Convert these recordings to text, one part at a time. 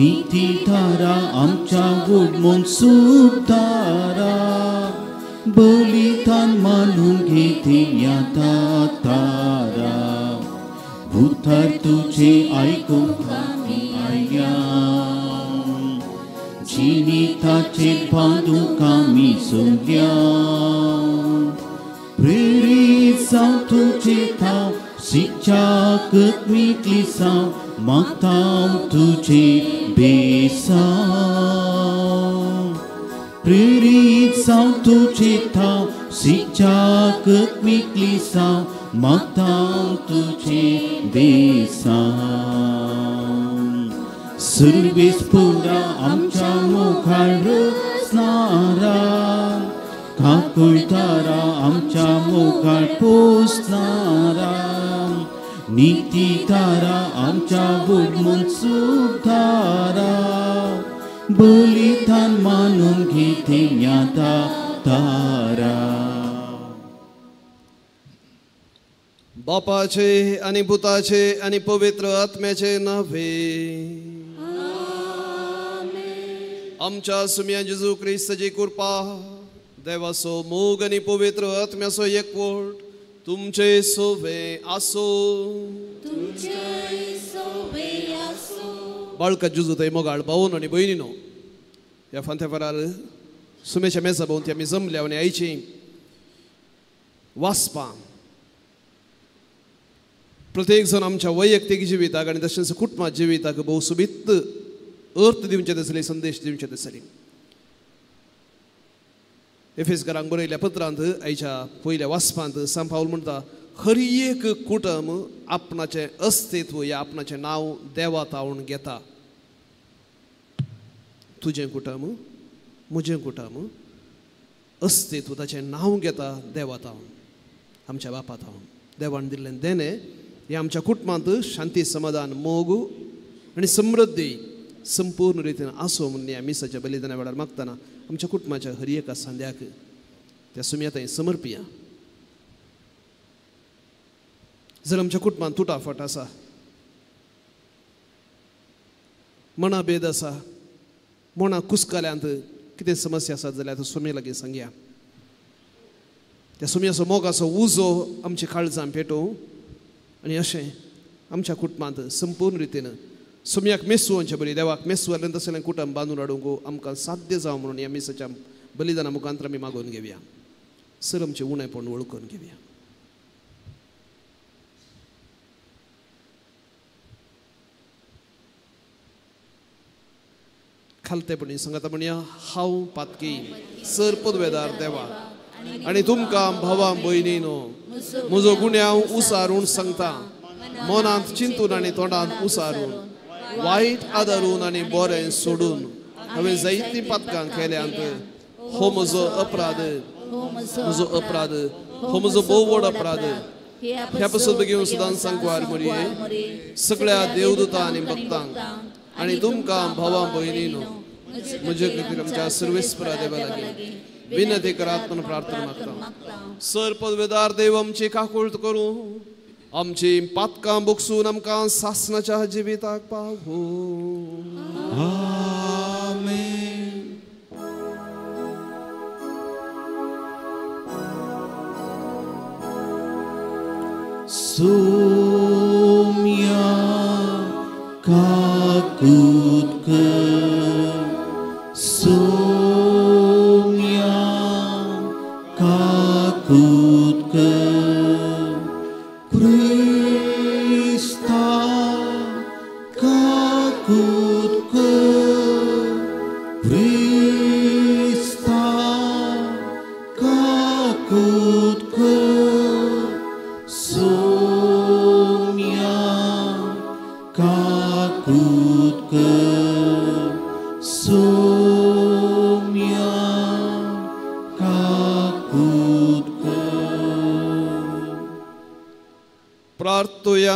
नीतीधारा आमच्या गुडमोन सुधारा बलिदान मानून घेते याता तारा भूतार तुझे ऐकून आम्ही आया जिनिताचे बांधून आम्ही सोडल्या प्रेरित जाऊ तुझे थांब शिक्षागत मिटली साव मागताव तुझे बेसाव प्रेरित जाऊ तुझे थांब शिक्षागत मिटली साव मागताव तुझे बेसाव सर्वेस पुरा आमच्या मोखाळ रचणारा काकुळतारा आमच्या मोखाळ पोसणारा नीतीधारा आमच्या गुडमोन सुधारा बलिदान मानून घेते याता तारा बापाचे आणि पुताचे आणि पवित्र आत्म्याचे नावे आमच्या सुम्या जेजू ख्रिस्ताची कृपा देवाचो मोग आणि पवित्र आत्म्याचो एकवट तुमचे सोबे आसो बाळका जेजू थंय मोगाळ भावन आनी भयणीनो ह्या फांत्याफारार सुमेच्या मेजा भोंवती आमी जमल्या आनी आयची वाचपां प्रत्येक जण आमच्या वैयक्तीक जिविताक आनी तशेंच कुटुंबा जिविताक भोव सुबित अर्थ दिवचे दिसले संदेश दिवचे दिसले एफेसकारांक बरयल्या पत्रांत आयच्या पयल्या वाचपांत सांत पाऊल म्हणटा हर एक कुटुंब आपणाचे अस्तित्व या आपणाचे नाव देवातावून घेता तुझें कुटुंब म्हजें कुटुंब अस्तित्व ताचें नांव घेता देवातावून आमच्या बापातावून देवान दिल्लें देणे हे आमच्या कुटुंबांत शांती समाधान मोग आनी समृद्धी संपूर्ण रितीन आसो म्हणून आमी मिसाच्या बलिदाना वेळार मागतना आमच्या कुटुंबाच्या हर एका सांद्याक त्या सुम्या थंय समर्पिया जर आमच्या कुटुंबांत तुटाफट आसा मना भेद आसा मना कुसकाल्यांत कितें समस्या आसा जाल्यार तो सुमे लागीं सांगया त्या सुम्याचो मोगाचो उजो आमच्या काळजांत पेटोवं आनी अशें आमच्या कुटुंबांत संपूर्ण रितीन सुम्याक मेसूवचे बरी देवाक मेसूवलें तसलें कुटुंब बांदून हाडूंक आमकां साध्य जावं म्हणून ह्या मिसाच्या बलिदाना मुखांतर आमी मागून घेवया सर आमचें उणेपण वळखून घेवया खालतेपणी सांगता म्हणया हांव पातकी सर पदवेदार देवा आनी तुमकां भावां भयणीनो म्हजो गुन्यांव उसारून सांगता मनांत चिंतून आनी तोंडांत उसारून वायट आदारून आनी बरें सोडून हांवें जायतीं पातकां केल्यांत हो म्हजो अपराध हो म्हजो भोव व्हड अपराध ह्या पासून बेगीन सदांच सांगवार मरी सगळ्या देवदूतां आनी भक्तांक आनी तुमकां भावां भयणीनो म्हजे खातीर आमच्या सर्वेस्परा देवा लागीं विनती करात म्हणून प्रार्थना मागता सर पदवेदार देव आमची काकुळट करूं आमची पातकां बुकसून आमकां सासणाच्या जिविताक पावो आमेन सोम्या काकुळट सोम्या काकुळट Krista kakutka Krista kakutka Somya kakutka Somya kakutka प्रार्थया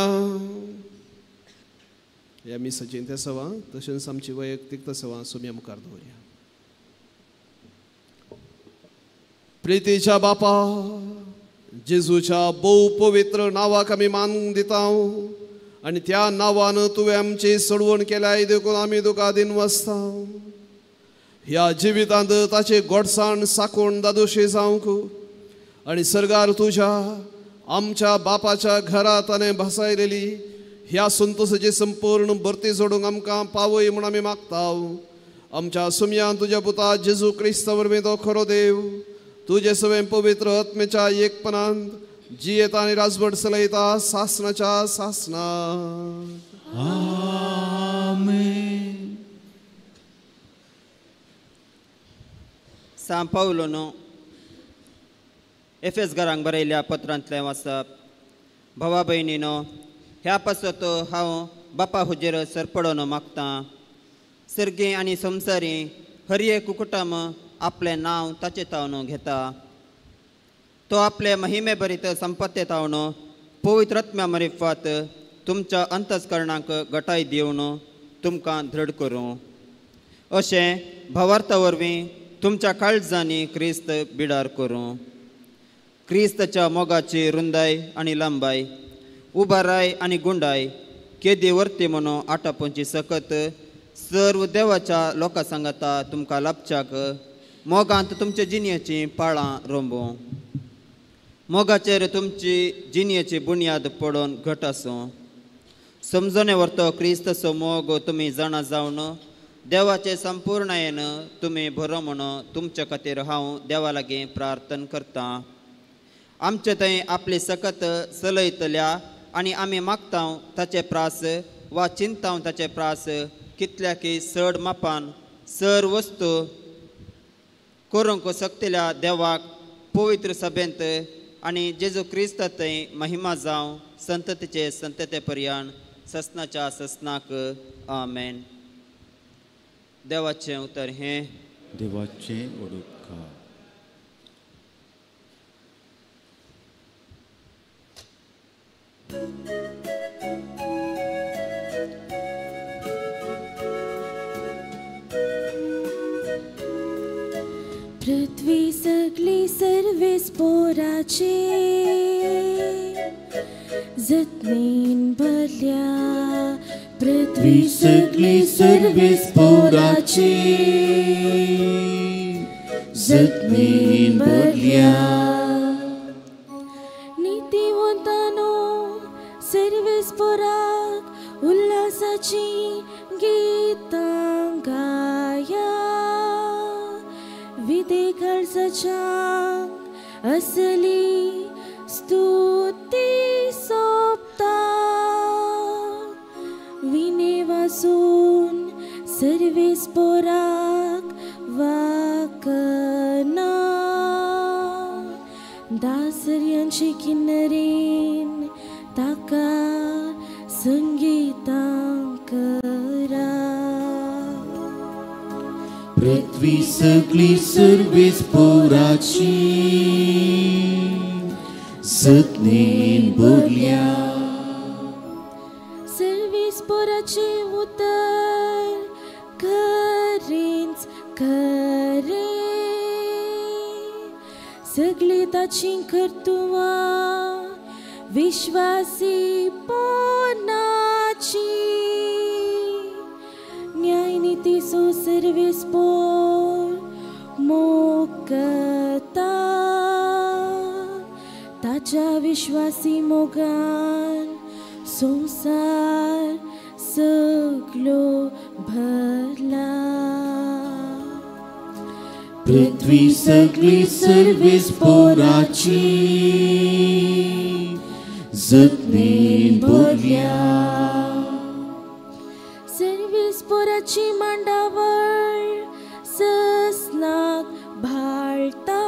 या मिसाची त्या सवा तशेंच आमची वैयक्तीक सवा सुम्या मुखार दवरया प्रितीच्या बापा जेजूच्या भोव पवित्र नावाक आमी मान दिता आनी त्या नांवान तुवें आमची सोडवण केल्याय देखून आमी तुका दिनवसता. ह्या जिवितांत ताचे गोडसाण साकून दादोशी जावंक आनी सर्गार तुज्या आमच्या बापाच्या घरांत ताणें बसयलेली ह्या संतोशाची संपूर्ण भरती जोडूंक आमकां पावय म्हूण आमी मागता. आमच्या सुमयान तुज्या पुता जेजू क्रिस्त वरवीं तो खरो देव तुजे सवें पवित्र आत्मेच्या एकपणांत जियेता आनी राजवट चलयता सासणाच्या सासणांत. आमेन. सांत पावलोन एफेसकारांक बरयल्या पत्रांतलें वाचप. भावा भयणीनो, ह्या पासत हांव बापा हुजेर सरपडोन मागतां. सर्गी आनी संवसारी हर एक कुटुंब आपलें नांव ताचे तावन घेता. तो आपले महिमे भरीत संपत्ते तावन पवित्र आत्म्या मार्फत तुमच्या अंतस्करणाक घटाय दिवन तुमकां दृढ करूं. अशें भावार्था वरवीं तुमच्या काळजांनी क्रिस्त बिडार करूं. क्रिस्ताच्या मोगाची रुंदाय आनी लांबाय, उबाराय आनी गुंडाय केदी वर्ती म्हणून आटापोंची सकत सर्व देवाच्या लोकां सांगाता तुमकां लाभच्याक मोगांत तुमचे जिणेची पाळां रोंबूं. मोगाचेर तुमची जिणेची बुन्याद पडोवन घट आसूं. समजोने व्हरतो क्रिस्तचो मोग तुमी जाणा जावन देवाचे संपूर्णयेन तुमी बरो म्हणून तुमचे खातीर हांव देवा लागीं प्रार्थना करतां. आमचे थंय आपली सकत चलयतल्या आनी आमी मागतां ताचे प्रास वा चिंतां ताचे प्रास कितल्याकी चड मापान सर वस्तू करूंक शकतल्या देवाक पवित्र सभेंत आनी जेजू क्रिस्त थंय महिमा जावं संततीचे संतते पर्यंत ससनाच्या ससनाक. आमेन. देवाचें उतर हें. देवाचें उदोदका. पृथ्वी सगली सर्वेस पोराची जतनीन भरल्या. पृथ्वी सगली सर्वेस पोराची जतनीन भरल्या. नितीवंतानो सर्वेस पोराक उल्हासाची गीतां गाया. विदे काळजाच्या असली स्तुती सोपता. विने वासून सर्वेस पोराक वाकना. दासऱ्यांची किन्नरेन ताका संगीतां करा. पृथ्वी सगली सर्वेस पोराची जतनीन भरल्या. सर्वेस पोराचे उतर खरेंच खरे. सगळी ताची कर्तुवां विश्वासी पोनाची. न्याय नीती सो सर्वेस पोर मोगता. ताच्या विश्वासी मोगान संसार सगलो भरला. पृथ्वी सगली सर्वेस पोराची जतनीन भरल्या. सर्वेस पोराची मांडावळ ससनाक भाळटा.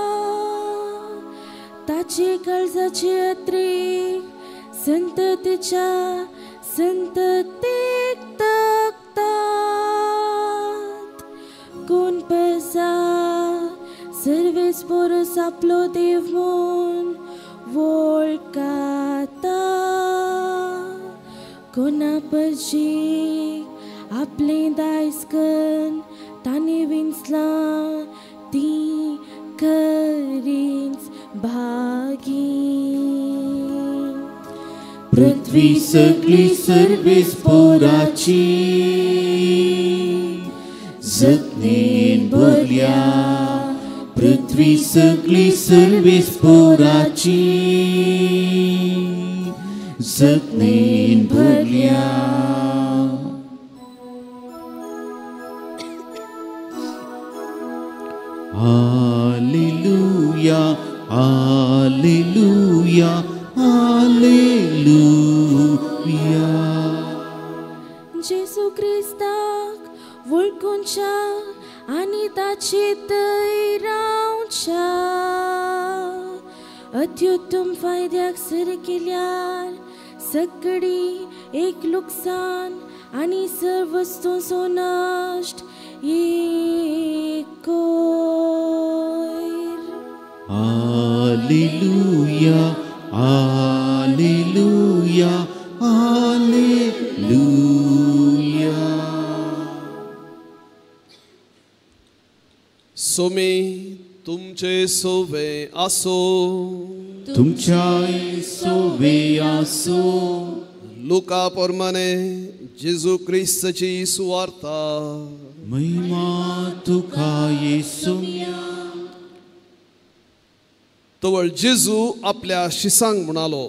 ताचे काळजाचे अत्रेक संततीच्या संततेक तकतात. कोण पैसा सर्वेस पोरस आपलो देव म्हूण वळखता. कोणा परजीक आपलें दायजकन ताणें विंचलां ती खरींच भागी. पृथ्वी सगळी सर्वेस पोराची जतनेन भरल्या पृथ्वी सगळी सर्वेस पोराची जतनेन भरल्या हालेलुया हालेलुया हालेलुया जेसू क्रिस्ताक वळखूंच्या आनी ताचे दय रावच्या अत्युत्तम फायद्याक सर केल्यार सगळी एक लुकसाण आनी सर्व वस्तूंचो नश्ट एक हालेलुया हालेलुया हालेलुया सोमी तुमचे सोवे आसो तुमच्या सोवे आसो लुका प्रमाणे जेजू ख्रिस्ताची सुवार्ता महिमा तुका येसू तवळ जेजू आपल्या शिसांक म्हणालो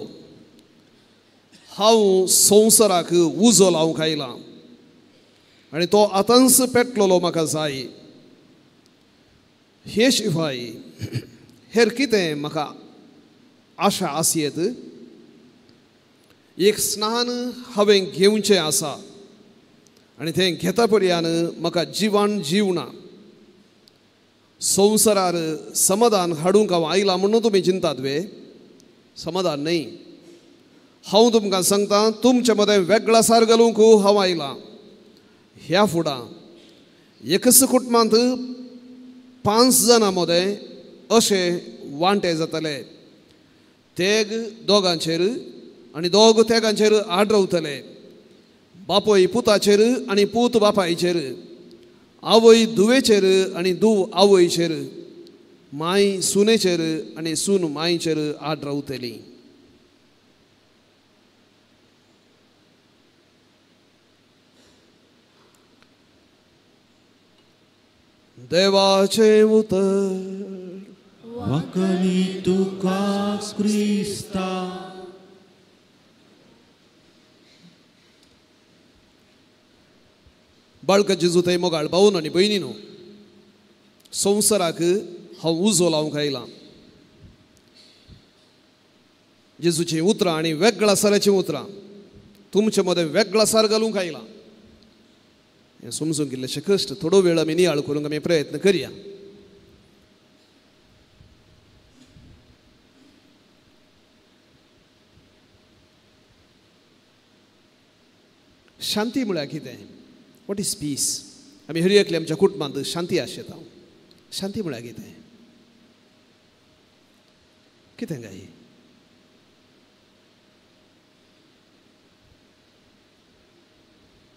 हांव संवसाराक उजो लावंक आयला आनी तो आतांच पेटलेलो म्हाका जाय हे शिवाय हेर कितें म्हाका आशा आसयेत एक स्नान हांवें घेवचें आसा आनी तें घेता पर्यान म्हाका जिवान जीवना संवसारार समाधान हाडूंक हांव आयला म्हणून तुमी चिंतात वे समाधान न्ही हांव तुमकां सांगता तुमचे मदें वेगळा सार घालूंक हांव आयला ह्या फुडां एकच कुटुंबांत 5 जाणां मदें अशें वांटे जातले तेग दोगांचेर आनी दोग तेगांचेर आड रावतले बापोय पुताचेर आनी पूत बापायचेर आवय धुवेचेर आनी धूव आवयचेर माय सुनेचेर आनी सून मायचेर आड रावतली देवाचे उतर वाकली तुका क्रिस्ता बाळका जेजू थंय मोगाळ भाऊन आनी भयणीनो संवसाराक हांव उजो लावंक आयला जेजूची उतरां आनी वेगळ्या साराची उतरां तुमचे मदें वेगळा सार घालूंक आयला हें समजूंक इल्लेशें कश्ट थोडो वेळ आमी नियाळ करूंक आमी प्रयत्न करया शांती म्हळ्यार कितें वॉट इज पीस आमी हर एकले आमच्या कुटुंबांत शांती आशेता शांती म्हळ्यार कितें कितें गाय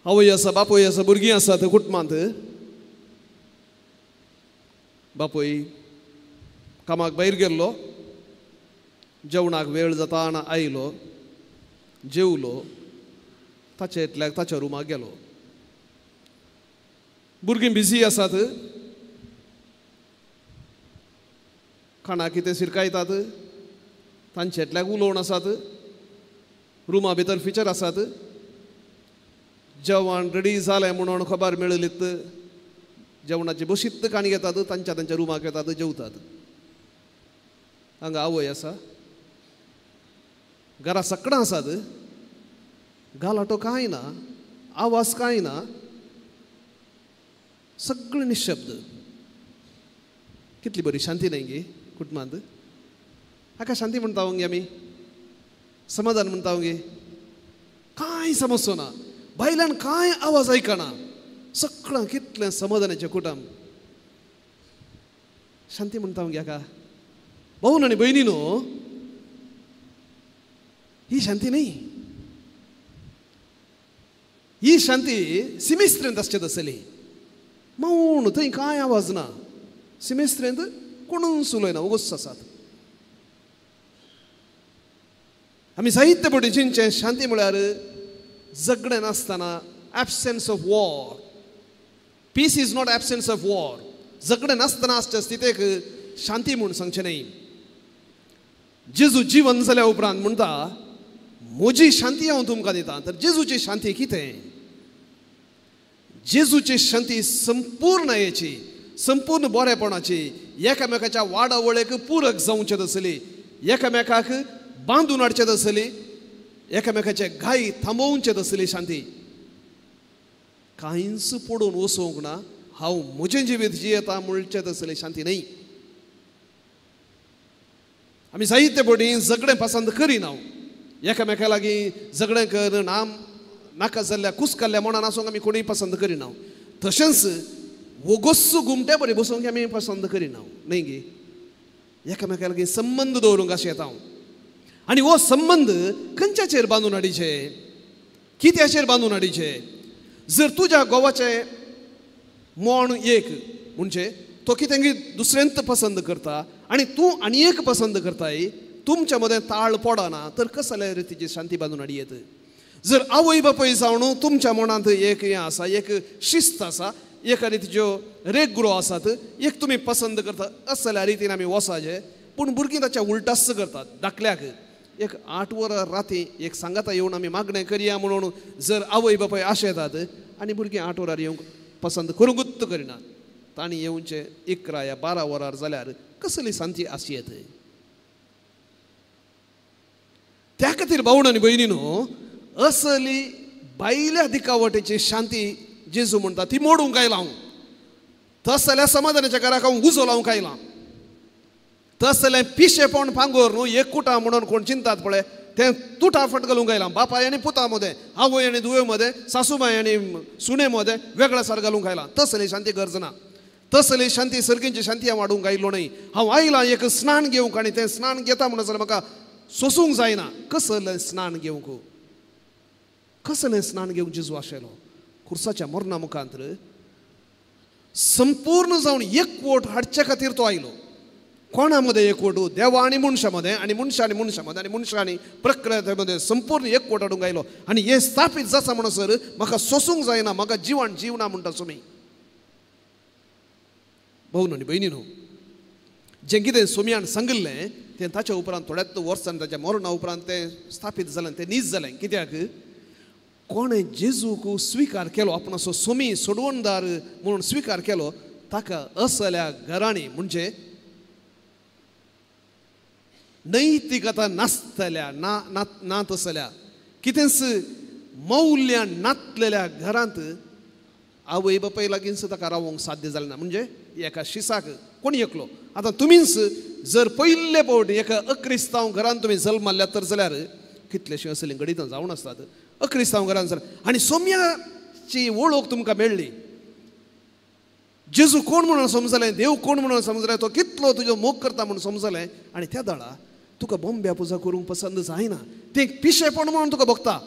आवय आसा बापोय आसा भुरगीं आसात कुटुंबांत बापोय कामाक भायर गेल्लो जेवणाक वेळ जाता आनी आयलो जेवलो ताचे इतल्याक ताच्या रुमाक गेलो भुरगीं बिजी आसात खाणा कितें सिरकायतात तांचे इतल्याक उलोवन आसात रुमा भितर फिचर आसात जेवण रेडी जालें म्हणून खबर मेळलीत जेवणाची बशीत काणी घेतात तांच्या रुमाक येतात जेवतात हांगा आवय आसा घरा सकडा आसात गालाटो कांय ना आवाज कांय ना सगळें निशब्द कितली बरी शांती न्ही गे कुटुंबांत हाका शांती म्हणटा गे आमी समाधान म्हणटा गे कांय समजचो ना भायल्यान कांय आवाज आयकना सगळां कितलें समाधानाचें कुटुंब शांती म्हणटा गे हाका भाऊन आनी भयणीनो ही शांती न्ही ही शांती सिमेस्त्रेंत आसचेत आसली मौन थंय कांय आवाज ना सिमेस्त्रेंत कोणूच उलयना वगोस आसात आमी साहित्य पटीचें शांती म्हळ्यार झगडें नासतना absence of war. Peace is not absence of war. झगडें नासतना आसच्या स्थितीक शांती म्हूण सांगचें न्ही. जेजू जीवन जाल्या उपरांत म्हणटा म्हजी शांती हांव तुमकां दितां. तर जेजूची शांती कितें? जेजूची शांती संपूर्णतेची, संपूर्ण बरेपणाची, एकामेकाच्या वाडावळेक पूरक जावचें आसली, एकामेकाक बांदून हाडचें आसली, एकामेकाचे घाई थांबोवचें आसली शांती. कांयच पडून वचोवंक ना. हांव म्हजें जिवीत जियेता म्हणचें आसली शांती न्ही. आमी साहित्य पटी झगडें पसंद करिना. एकामेका लागीं झगडें कर नाका जाल्ल्या कुसकाल्ल्या मनान आसूंक आमी कोणूय पसंद करिना. तशेंच वगोस्स घुमटे बरें बसोवंक आमी पसंद करिना न्ही गे. एकामेका लागीं संबंद दवरूंक अशें येता. आनी हो संबंद खंयच्याचेर बांदून हाडीचे, कित्याचेर बांदून हाडीचे? जर तुज्या गोवाचें मोण एक म्हणजे तो कितें दुसऱ्यांत पसंद करता आनी तूं आनी एक पसंद करताय, तुमच्या मदें ताळ पडना, तर कसल्या रितीची शांती बांदून हाडयेत? जर आवय बापूय जावन तुमच्या मनांत एक हें आसा, एक शिस्त आसा, एका रितीच्यो रेगुरो आसात, एक तुमी पसंद करता, असल्या रितीन आमी वसाचे. पूण भुरगीं ताच्या उलटास करतात. दाखल्याक एक 8 वरां राती एक सांगाता येवन आमी मागणें करया म्हणून जर आवय बापूय आशेतात आनी भुरगीं 8 वरार येवंक पसंद करूंकूच करिनात. तांणी येवचे 11 या 12 वरार जाल्यार कसली शांती आसयेत? त्या खातीर भावण आनी भयणीनो, असली भायल्या दिकावटेची शांती जेजू म्हणटा ती मोडूंक आयला हांव. तस जाल्यार समाधानाच्या घराक हांव उजो लावंक आयला. तस जाल्यार पिशेपण पांगोर न्हू एककुटा म्हणून कोण चिंतात पळय तें तुटाफट घालूंक आयला. बापाय आनी पुता मदें, आवय आनी धुवे मदें, सासूबाय आनी सुणे मदें वेगळा सार घालूंक आयला. तसली शांती गरजना. तसली शांती सर्गींची शांती हांव हाडूंक आयलो न्ही. हांव आयलां एक स्नान घेवंक आनी तें स्नान घेता म्हणून जाल्यार म्हाका सोसूंक जायना. कसलें स्नान घेवंक? कसलें स्नान घेवंक जेजू आशेलो? खुर्साच्या मरणा मुखांत संपूर्ण जावन एकवट हाडचे खातीर तो आयलो. कोणा मदें एकवट? देवा आनी मनशा मदें, आनी मनशा आनी मनशा मदें, आनी मनशा आनी प्रकृती मदें संपूर्ण एकवट हाडूंक आयलो. आनी हें स्थापीत जाता म्हणसर म्हाका सोसूंक जायना, म्हाका जिवण जीवना म्हणटा तुमी. भाऊ आनी भयणीनो, जें कितें सोमयान सांगिल्लें तें ताच्या उपरांत थोड्याच वर्सांनी ताच्या मरणा उपरांत तें स्थापीत जालें, तें नीज जालें. कित्याक कोणें जेजूक स्विकार केलो, आपणाचो सोमी सोडवणदार म्हणून स्विकार केलो, ताका असल्या घरांनी म्हणजे नैतिकता नासतल्या ना तसल्या कितेंच मौल्यां नातलेल्या घरांत आवय बापाय लागीं ताका रावंक साध्य जालें ना. म्हणजे एका शिसाक कोणी एकलो. आतां तुमीच जर पयले फावट एका अक्रिस्तांव घरांत तुमी जल्माल्ल्या तर जाल्यार कितलेशे असली गणितां जावन आसतात. अक्रिस्तांव घरांत जाल्यार आनी सोम्याची वळख तुमकां मेळ्ळी. जेजू कोण म्हणून समजलें, देव कोण म्हणून समजलें, तो कितलो तुजो मोग करता म्हणून समजलें. आनी त्या दाळा तुका बोंब्या पुजा करूंक पसंद जायना. तें पिशेपण म्हणून तुका बघता.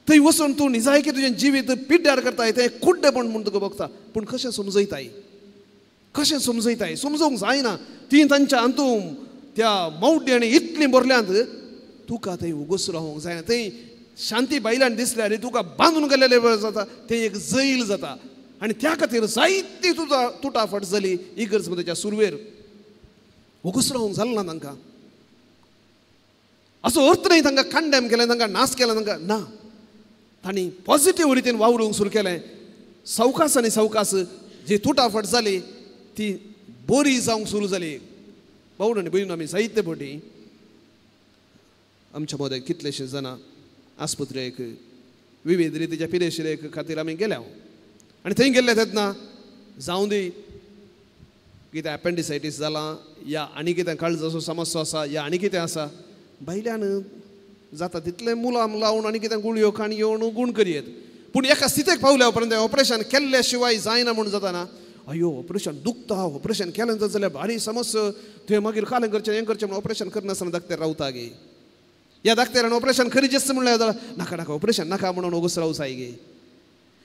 थंय वचून तूं निजायकी तुजें जिवीत पिड्ड्यार करताय, तें कुड्डेपण म्हणून तुका बघता. पूण कशें समजयताय? कशें समजयताय? समजोवंक जायना. ती तांच्या हातूंत त्या मौड्यांनी इतलीं भरल्यांत तुका थंय उगोस रावंक जायना. थंय शांती भायल्यान दिसल्यार तुका बांदून गेलेले जाता, तें एक जैल जाता. आनी त्या खातीर जायती तुटाफट जाली इगर्ज मदेच्या सुरवेर. उगोस रावंक जालें ना तांकां. असो अर्थ न्ही तांकां कंडेम केलें, तांकां नास केलें, तांकां ना. तांणी पॉझिटीव रितीन वावरूंक सुरू केलें. सावकास आनी सावकास जी तुटाफट जाली ती बरी जावंक सुरू जाली. भाऊ आनी भयण, आमी साहित्य पटी आमच्या मदें कितलेशे जाणां आस्पत्रेक विविध रितीच्या पिडेशिरेक खातीर आमी गेल्या. आनी थंय गेल्ले तेन्ना जावं दी कितें एपेंडिसायटीस जालां, या आनी कितें काळजाचो समस्या आसा, या आनी कितें आसा, भायल्यान जाता तितलें मुलाम लावन आनी कितें गुळयो खाणयो गूण करियेत. पूण एका स्थितीक पावल्या उपरांत ऑपरेशन केल्ल्या शिवाय जायना म्हणून जाताना अयो ऑपरेशन दुखता, ऑपरेशन केलें जाल्यार भारी समस्या, तुवें मागीर कालें करचें हें करचें म्हणून ऑपरेशन करनासतना दाखतेर रावता गे. ह्या दाखतेरान ऑपरेशन करीचें म्हणल्यार नाका नाका ऑपरेशन नाका म्हणून ओगोस रावसाय गे.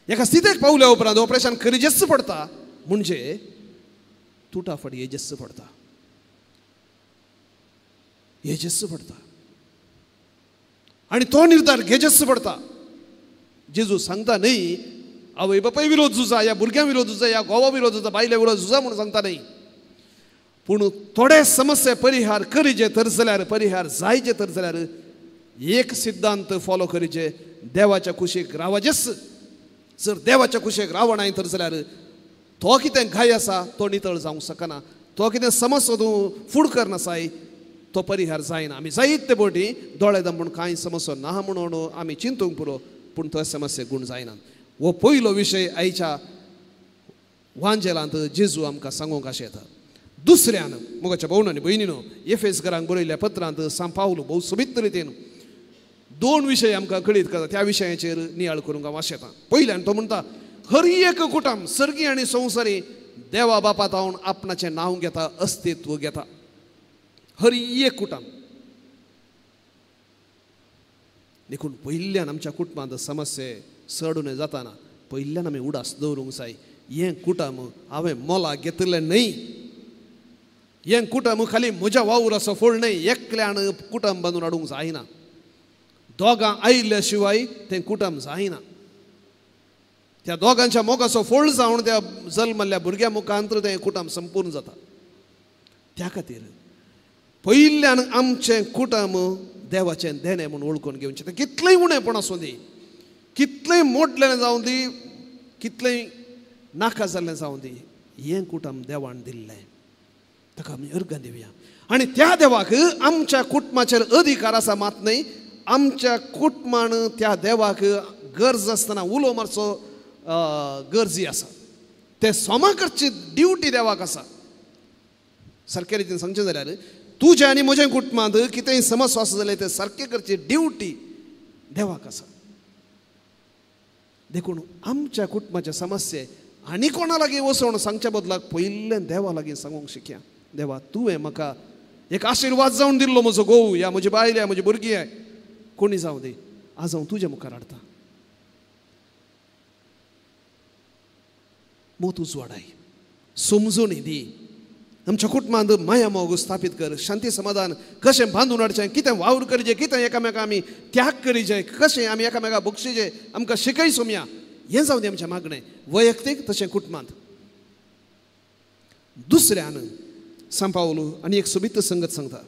एका स्थितीक पावल्या उपरांत ऑपरेशन करीचेंच पडटा म्हणजे तुटाफट येजेच पडटा. येजेच पडटा. आणि तो निर्धार घेचेच पडता. जेजू सांगता नाही आवय बापाय विरोध झुजा, या भुरग्यां विरोध झुजा, या गोवा विरोध झुजा, बायल्या विरोध झुजा म्हणून सांगता नाही. पूण थोडे समस्या परिहार करीचे तर जाल्यार, परिहार जायचे तर जाल्यार एक सिद्धांत फॉलो करीचे, देवाच्या कुशीक रावचेच. जर देवाच्या कुशीक रावणाय तर जाल्यार तो कितें घाय आसा तो नितळ जावंक शकना. तो कितें समस्या तूं फूड करनासाय तो परिहार जायना. आमी जायते फावटी दोळे धांपून कांय समस्या ना म्हणून आमी चिंतूंक पुरो, पूण तो समस्या गुण जायना. हो पयलो विशय आयच्या वांजेलांत जेजू आमकां सांगूंक अशें येता. दुसऱ्यान मोगाच्या भावन आनी भयणीनो, एफेसकारांक बरयल्ल्या पत्रांत सांत पावलो भोव सोबीत रितीन 2 विशय आमकां कळीत करता. त्या विशयाचेर नियाळ करूंक हांव आशेता. पयल्यान तो म्हणटा, हर एक कुटुंब सर्गी आनी संवसारी देवा बापा तावन आपणाचें नांव घेता, अस्तित्व घेता. हर एक कुटुंब. देखून पयल्यान आमच्या कुटुंबांत समस्या सडून जाताना पयल्यान आमी उडास दवरूंक जाय. हें कुटुंब हांवें मोलाक घेतलें न्हय. हें कुटुंब खाली म्हज्या वावुराचो फळ न्हय. एकल्यान कुटुंब बांदून हाडूंक जायना. दोगां आयिल्ल्या शिवाय तें कुटुंब जायना. त्या दोगांच्या मोगाचो फळ जावन त्या जल्मल्ल्या भुरग्या मुखांत तें कुटुंब संपूर्ण जाता. त्या खातीर पयल्यान आमचें कुटुंब देवाचें देणें म्हणून वळखून घेवचें. तें कितलेंय उणेंपण आसूं दी, कितलेंय मोडलें जावं दी, कितलेंय नाका जाल्लें जावं दी, हें कुटुंब देवान दिल्लें. ताका आमी अर्घ दिवया. आनी त्या देवाक आमच्या कुटुंबाचेर अधिकार आसा मात न्हय. आमच्या कुटुंबान त्या देवाक गरज आसतना उलो मारचो गरजी आसा. ते सोमा करची ड्युटी देवाक आसा. सारके रितीन सांगचें जाल्यार तुजें आनी म्हजें कुटुंबांत कितेंय समस्या आसा जाल्यार तें सारकें करची ड्युटी देवाक आसा. देखून आमच्या कुटुंबाच्या समस्ये आनी कोणा लागीं वचोन सांगच्या बदलाक पयलें देवा लागीं सांगूंक शिकया. देवा, तुवें म्हाका एक आशिर्वाद जावन दिल्लो म्हजो घोव, या म्हजी बायल, या म्हजी भुरगीं, कोणी जावं दी, आज हांव तुज्या मुखार हाडटां. मोत उजवाडाय, समजून दी. आमच्या कुटुंबांत माया मोग स्थापीत कर. शांती समाधान कशें बांदून हाडचें, कितें वावर करचें, कितें एकामेकां आमी त्याग करीचे, कशें आमी एकामेकां बक्षिचें, आमकां शिकय सोमया. हें जावं दी आमचें मागणें, वैयक्तीक तशें कुटुंबांत. दुसऱ्यान सांत पावलो आनी एक सोबीत संगत सांगता.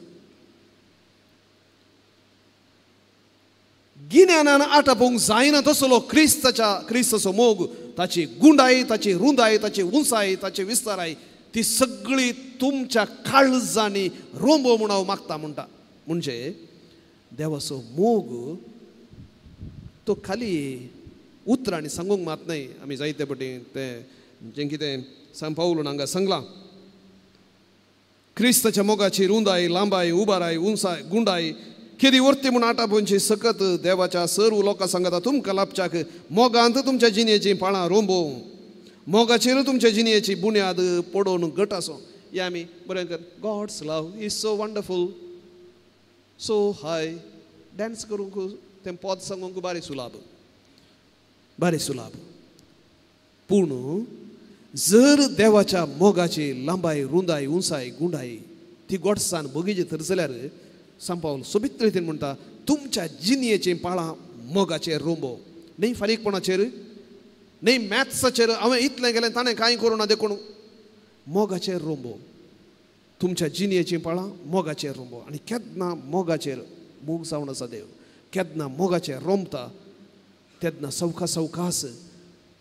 गिन्यानान आटापूंक जायना तसलो क्रिस्ताचो मोग, ताची गुंडाय, ताची रुंदाय, ताची उंचाय, ताची विस्ताराय, ती सगळी तुमच्या काळजांनी रोंबो म्हूण हांव मागता म्हणटा. म्हणजे देवाचो मोग तो खाली उतरांनी सांगूंक मात न्हय. आमी जायते फावटी तें जें कितें सांत पावलो हांगा सांगलां, क्रिस्ताच्या मोगाची रुंदाय, लांबाय, उबाराय, उंचाय, गुंडाय, केदी वर्ती म्हूण आटापोवची सकत देवाच्या सर्व लोकां सांगता तुमकां लाभच्याक मोगांत तुमच्या जिणेचीं पाळां रोंबोव, मोगाचेर तुमच्या जिणेची बुन्याद पडोवन घट आसूं. हें आमी बरें कर. God's love is so wonderful, so high. Dance करूंक तें पद सांगूंक बारी सुलाभ, बारी सुलाभ. पूण जर देवाच्या मोगाची लांबाय, रुंदाय, उंचाय, गुंडाय ती गोडसाण बगीची तर जाल्यार सांत पावलो सोबीत रितीन म्हणटा, तुमच्या जिणेचीं पाळां मोगाचेर रोंबो. न्ही फारीकपणाचेर, न्ही मॅथ्साचेर हांवें इतलें गेलें ताणें कांय करूं ना, देखून मोगाचेर रोंबो. तुमच्या जिणेचीं पाळां मोगाचेर रोंबो. आनी केन्ना मोगाचेर मोग जावन आसा देव, केन्ना मोगाचेर रोंबता तेन्ना सवकास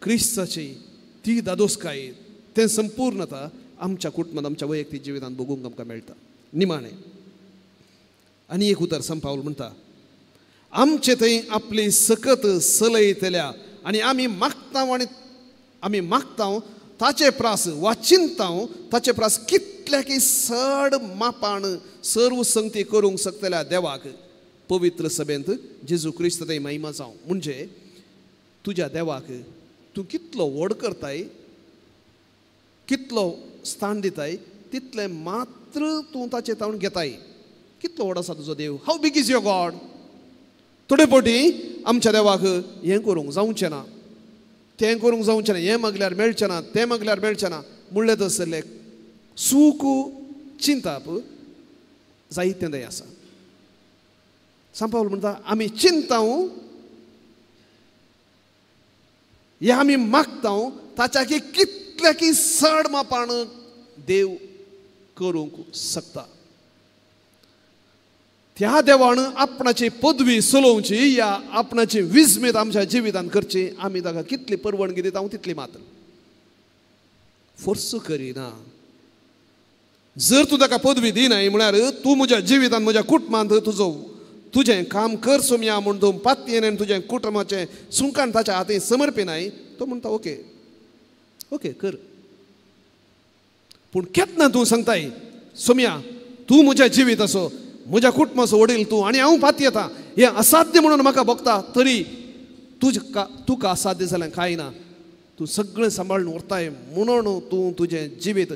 क्रिस्ताची ती दादोसकाय, तें संपूर्णता आमच्या कुटुंबांत, आमच्या वैयक्तीक जिवितांत बगूंक आमकां मेळटा. निमाणें आनी एक उतर सांत पावलो म्हणटा, आमचे थंय आपली सकत सलयतल्या आनी आमी मागता ताचे प्रास वा चिंताव ताचे प्रास कितल्याकी सड मापान सर्व संगती करूंक शकतल्या देवाक पवित्र सभेंत जेजू क्रिस्त थंय महिमा जावं. म्हणजे तुज्या देवाक तूं कितलो व्हड करताय, कितलो स्थान दिताय, तितलें मात्र तूं ताचे तावन घेताय. कितलो व्हड आसा तुजो देव. How big is your God. थोडे फावटी आमच्या देवाक हें करूंक जावचें ना, तें करूंक जावचें ना, हें मागल्यार मेळचें ना, तें मागल्यार मेळचें ना म्हणलें तसलें सूख चिंताप जायतें दय आसा. सांत पावल म्हणटा आमी चिंताव या आमी मागताव ताच्या की कितले की सड मापान देव करूंक शकता. त्या देवान आपणाची पदवी चलोवची या आपणाची विस्मेत आमच्या जिवितान करची आमी ताका कितली परवानगी दिता तितली मात्र फोर्स करिना. जर तूं ताका पदवी दिनाय म्हळ्यार तूं म्हज्या जिवितान म्हज्या कुटुंबांत तुजें काम कर सोम्या म्हूण तूं पातयेन तुजें कुटुंबाचें सुंकान ताच्या हातीन समर्पिनाय तो म्हणटा ओके ओके कर. पूण केन्ना तूं सांगताय सोम्या तूं म्हज्या जिविताचो म्हज्या कुटुंबाचो वडील तूं आनी हांव पातयेतां हें असाध्य म्हणून म्हाका भोगता तरी तुका असाध्य जालें कांय ना. तूं सगळें सांबाळून व्हरताय म्हणून तूं तुजें जिवीत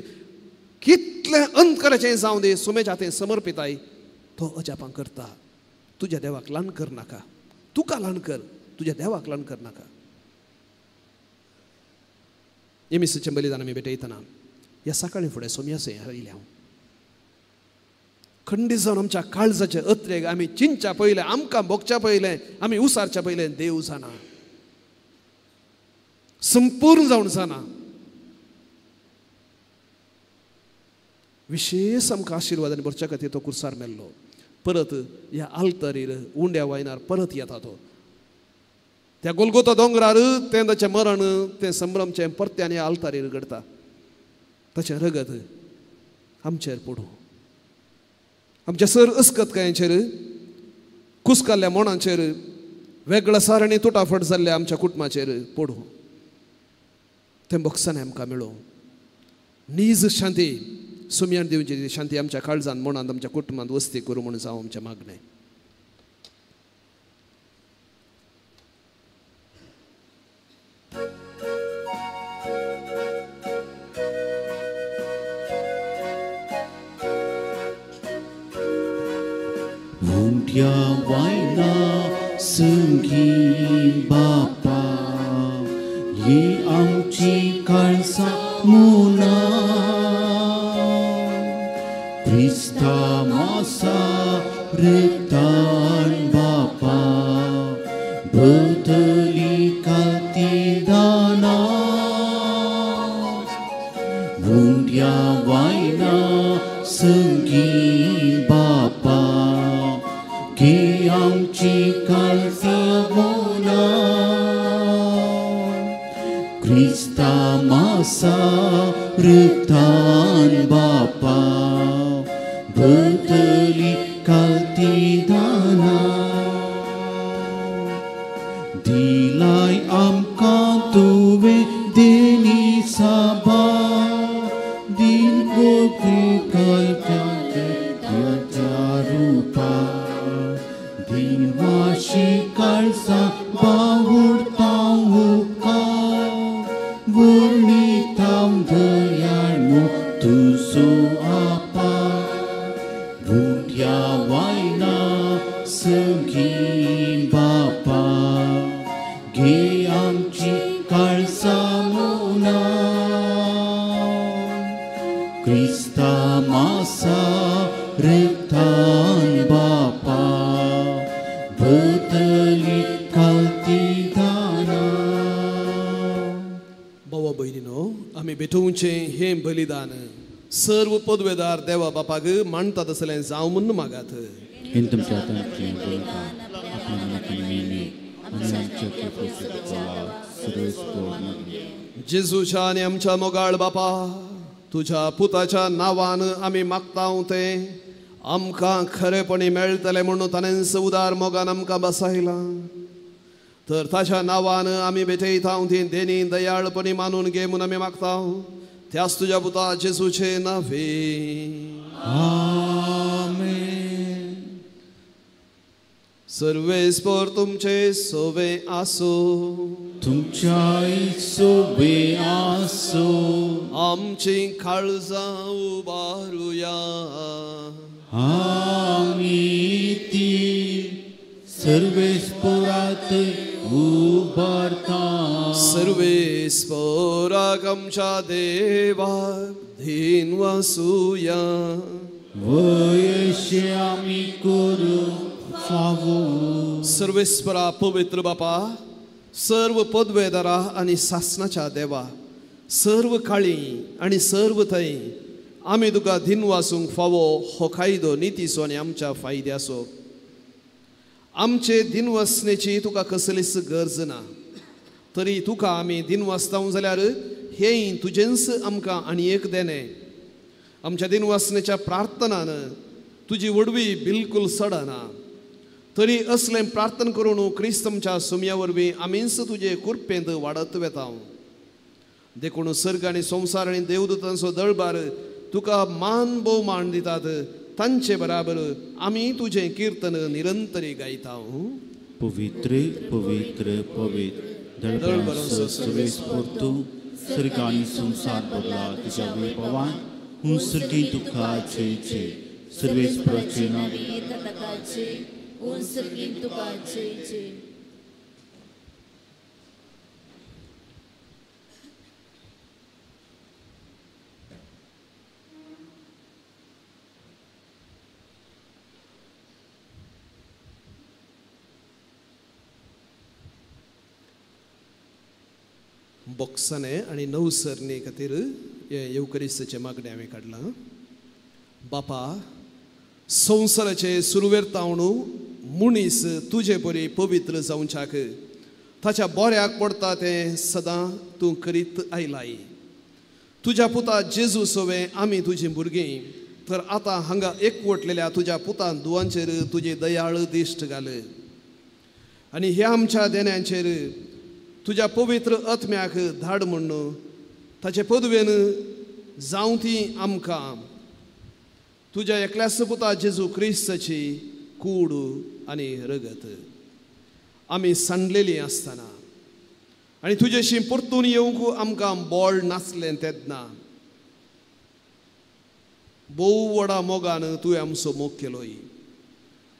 कितलें अंतकराचें जावं दी सोमेच्या हातीन समर्पिताय तो अजापां करता. तुज्या देवाक ल्हान कर नाका. तुका ल्हान कर तुज्या देवाक ल्हान कर नाका. येमिसाचें बलिदान आमी भेटयतना ह्या सकाळी फुडें सोमयासय आयले हांव खंडीत जावन आमच्या काळजाचे अत्रेक आमी चिंतच्या पयलें आमकां भोगच्या पयलें आमी उसारच्या पयलें देव जाणा संपूर्ण जावन जाणा. विशेष आमकां आशिर्वादान भरच्या खातीर तो कुर्सार मेल्लो. परत ह्या आल्तारीर उंड्या वायनार परत येता तो. त्या गोलगोता दोंगरार तें ताचें मरण तें संभ्रमचें परत्यान ह्या आल्तारीर घडटा. ताचें रगत आमचेर पडूं आमच्या सर अस्कतकायांचेर कुसकाल्ल्या मोणांचेर वेगळासार आनी तुटाफट जाल्ल्या आमच्या कुटुंबाचेर पडूं तें बक्षांनी आमकां मेळूं. नीज शांती सोम्यान दिवची शांती आमच्या काळजांत मोणांत आमच्या कुटुंबांत वस्ती करूं म्हणून जावं आमचें मागणें. उंट्या वायना संगी बापा ये आमची काळजां मुना क्रिस्ता मासा रक्तान बापा बदली काती दाना उंट्या वायना संगी बापा की आमची काळजां मुना क्रिस्ता मासा रक्तान बापा बदली काती दाना दिलाय आमकां तुवें देणी साबा दिन गोपी कायत्या रुपा दिन वाशी काळजां बावुरतां उपकार वर्णितां दयाळू तुजो आपा उंट्या वायना संगी बापा घे आमची काळजां मुना क्रिस्ता मासा रक्तान बापा बदली काती दाना. भावा भयणीनो आमी भेटोवचें हें बलिदान सर्व पदवेदार देवा बापाक मानता तसलें जावं म्हूण मागात. इन तुमच्या हातांतल्यान बलिदान आपल्या मनांतल्यान नेमी आनी आमच्या कृपेचो सर्वेस्पद जेजूच्या आनी आमच्या मोगाळ बापा तुज्या पुताच्या नांवान आमी मागतां तें आमकां खरेपणी मेळटलें म्हणून ताणें उदार मोगान आमकां बसयलां. तर ताच्या नांवान आमी भेटयता ती देणी दयाळपणी मानून घे म्हणून आमी मागतां त्याच तुज्या पुता जेजूचे नांवे. आमेन. सर्वेस्पर तुमचे सोवे आसो. तुमच्याय सोबे आसो. आमची काळजां उबारुया. आमी ती सर्वेस्परात उबारता. सर्वेस्पराक आमच्या देवाक धीन वासुया. वयशे आमी करू फावो सर्वेस्परा पवित्र बापा, सर्व पदवेदारा आणि शासनाच्या देवा, सर्व काळी आणि सर्व थंय आमी तुका दिन वासूंक फावो हो कायदो नितीचो आनी आमच्या फायद्याचो. आमचे दिन वसणेची तुका कसलीच गरज ना, तरी तुका आमी दिन वाचतां जाल्यार हेय तुजेंच आमकां आनी एक देणे. आमच्या दिन वाचणेच्या प्रार्थनान तुजी वडवी बिलकुल सडना, तरी असलें प्रार्थना करून क्रिस्तमच्या सुमया वरवीं आमीच तुजे कृपेंत वाडत वेता. देखून सर्ग आनी संवसार आनी देवदूतांचो दळबार तुका मान भोवमान दितात, तांचे बराबर आमी तुजें कीर्तन निरंतरी गायता. पवित्र पवित्र पवित्र दळबरांचो सर्वेस परतू सर्ग आनी संवसार बदला तुज्या वैभवान. हूं सर्गी तुकाचे सर्वेस प्रचे नाव बॉक्साने आणि नवसरणे खातीर येवकरिस्ताचे मागणे हांवें काडलां. बापा, संवसाराचे सुरवेरतावणू मुनीस तुजे बरी पवित्र जावच्याक ताच्या बऱ्याक पडटा तें सदां तूं करीत आयलाय. तुज्या पुता जेजू सोवे आमी तुजीं भुरगीं, तर आतां हांगा एकवटलेल्या तुज्या पुता दुवांचेर तुजी दयाळ दिश्ट घाल आनी ह्या आमच्या देण्यांचेर तुज्या पवित्र आत्म्याक धाड म्हणून ताचे पदवेन जावं ती आमकां तुज्या एकल्याच पुता जेजू क्रिस्ताची कूड आनी रगत आमी सांडलेलीं आसतना आनी तुजेशी परतून येवंक आमकां बोळ नासलें तेन्ना भोव व्हडा मोगान तुवें आमचो मोग केलोय.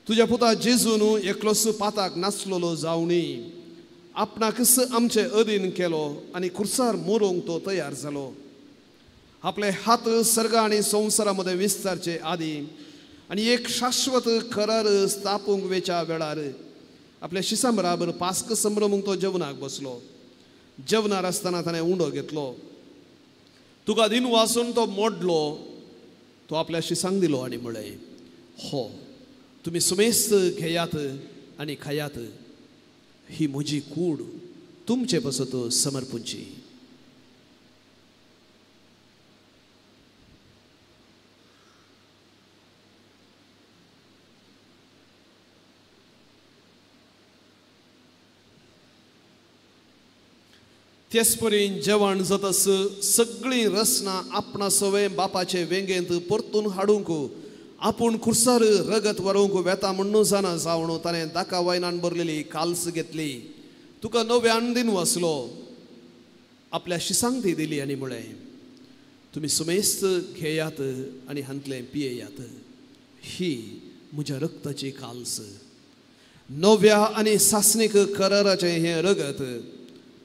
तुज्या पुता जेजून एकलोच पाताक नासलेलो जावनी आपणाकच आमचे अधीन केलो आनी खुर्सार मोरूंक तो तयार जालो. आपले हात सर्ग आनी संवसारा मदें विस्तारचे आदी आनी एक शाश्वत करार स्थापूंक वेच्या वेळार आपल्या शिसां बराबर पास्क संभ्रमूंक तो जेवणाक बसलो. जेवणार आसतना ताणें उंडो घेतलो, तुका दिन वाचून तो मोडलो, तो आपल्या शिसांक दिलो आनी म्हळें, हो तुमी सुमेस्त घेयात आनी खायात, ही म्हजी कूड तुमचे पासत समर्पूंची. तेच परीन जेवण जातस सगळीं रसना आपणा सवे बापाचे वेंगेंत परतून हाडूंक आपूण खुर्सार रगत व्हरूंक वेता म्हणून जाणा जावण ताणें दाका वायनान भरलेली काल्स घेतली, तुका नव्यान दिन वाचलो, आपल्या शिसांक ती दिली आनी म्हळें, तुमी सुमेस्त घेयात आनी हांतलें पियेयात, ही म्हज्या रक्ताची काल्स. नव्या आनी सासणीक कराराचें हें रगत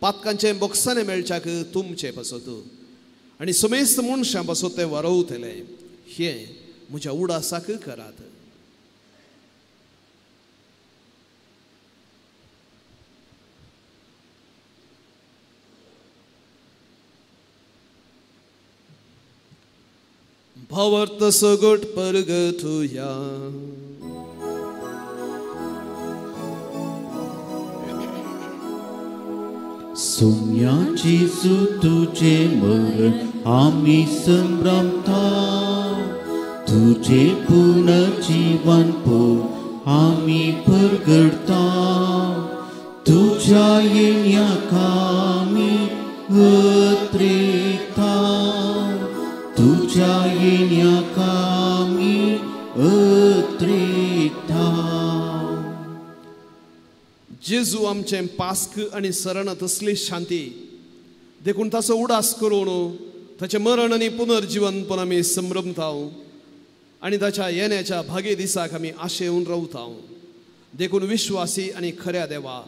पातकांचे बॉक्साने मेळच्याक तुमचे पासत आनी सुमेस्त मनशां पासत तें वारवतलें, हें म्हज्या उडासाक करात. भावार्थ सगट परगतुया सोम्याची तुझे मरण आमी संभ्रमता, तुझे पुनर्जीवन पो आमी परगडता, तुझ्या येण्याक आमी अत्रेता, तुझ्या येण्याक आमी अत्रेता. जेजू आमचें पास्क आनी सरण तसली शांती देखून ताचो उडास करून ताचें मरण आनी पुनर्जीवनपण आमी संभ्रमता आनी ताच्या येण्याच्या भागे दिसाक आमी आशेवन रावता. देखून विश्वासी आनी खऱ्या देवा,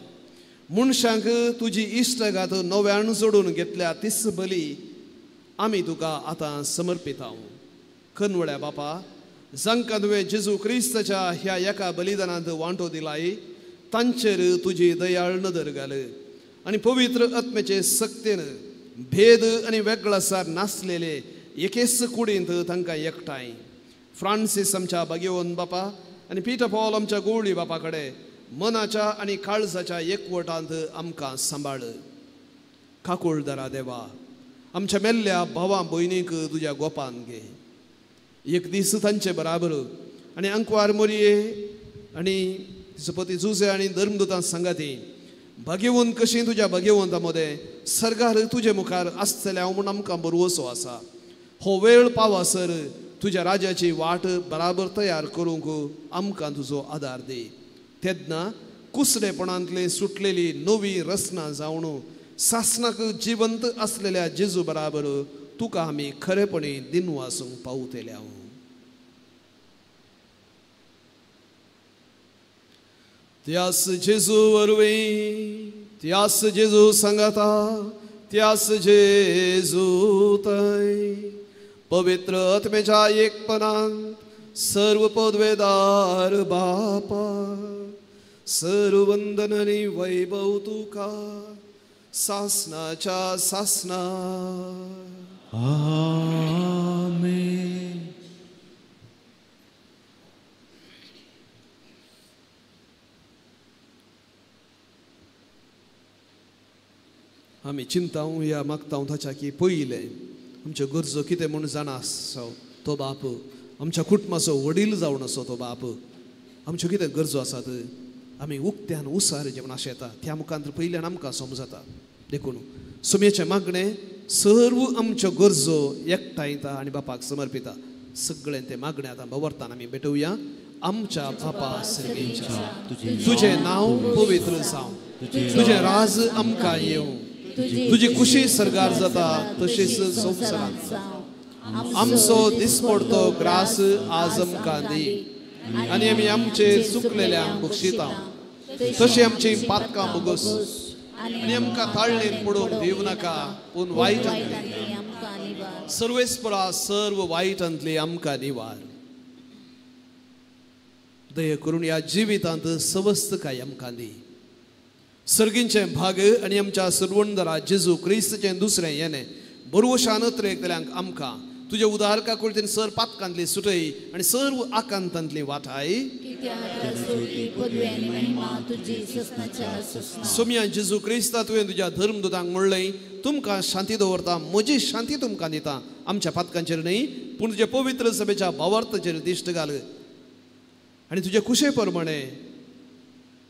मनशांक तुजी इश्टगात नव्यान जोडून घेतल्या तीस बली आमी तुका आतां समर्पिता. कनवड्या बापा, जांकां तुवें जेजू क्रिस्ताच्या ह्या एका बलिदानांत वांटो दिलाय तांचेर तुजी दयाळ नदर घाल आनी पवित्र आत्म्याचे सक्तेन भेद आनी वेगळासार नासलेले एकेच कुडींत तांकां एकठांय फ्रांसीस आमच्या भाग्यवन बापा आनी पीटर पॉल आमच्या गोवळी बापा कडेन मनाच्या आनी काळजाच्या एकवटांत आमकां सांबाळ काकुळदारा देवा आमच्या मेल्ल्या भावां भयणीक तुज्या गोपान घे एक दीस तांचे बराबर आनी अंकवार मोरये आनी तिचो पती जुजे आनी धर्मदूतां सांगाती भाग्यवंत कशी तुज्या भाग्यवंता मदें सर्गार तुजे मुखार आसतले हांव म्हूण आमकां बरोवसो आसा हो वेळ पावासर तुज्या राजाची वाट बराबर तयार करूंक आमकां तुजो आदार दे तेन्ना कुसडेपणांतली सुटलेली नवी रचना जावन सासनाक जिवंत आसलेल्या जेजू बराबर तुका आमी खरेपणी दिनवासूंक पावतल्या त्यास जेजू वरवीं त्यास जेजू सांगाता त्यास जेजू थंय पवित्र आत्म्याच्या एकपणान सर्व पदवेदार बापा सर्व वंदन आनी वैभव तुका सासनाच्या सासना आमेन. आमी चिंताव या मागताव ताच्या की पयले आमच्यो गरजो कितें म्हूण जाणा आसो तो बाप आमच्या कुटुंबाचो वडील जावन असो तो बाप आमच्यो कितें गरजो आसात आमी उक्त्यान उसार जेवण आशेता त्या मुखांत पयल्यान आमकां समजता देखून सुमयेचें मागणें सर्व आमच्यो गरजो एकठांयता आनी बापाक समर्पिता सगळें तें मागणें आतां भवर्तान आमी भेटोवया आमच्या बापा सर्गेच्या तुजें नांव पवित्र जावं तुजें राज आमकां येवं तुजी खुशी सर्गार जाता तशीच संवसारांत आमचो दिसपडतो ग्रास आज आमकां दी आनी आमी आमचे चुकलेल्यांक बक्षिता तशी आमची पातकां बोगस आनी आमकां ताळणेन पडोवंक दिवं नाका पूण वायटांतली सर्वेस्परा सर्व वायटांतली आमकां निवार दय करून ह्या जिवितांत सवस्थकाय आमकां दी सर्गींचें भाग आनी आमच्या सर्वंदरा जेजू क्रिस्ताचें दुसरें येणें बरोवशान नत्रेकल्यांक आमकां तुजे उदार काकुळतेन सर पातकांतली सुटय आनी सर्व आकांतांतली वाटाय सोम्या जेजू क्रिस्ता तुवें तुज्या धर्मदूतांक म्हणलें तुमकां शांती दवरता म्हजी शांती तुमकां दिता आमच्या पातकांचेर न्हय पूण तुजे पवित्र सभेच्या भावार्थाचेर दिश्ट घाल आनी तुजे कुशे प्रमाणे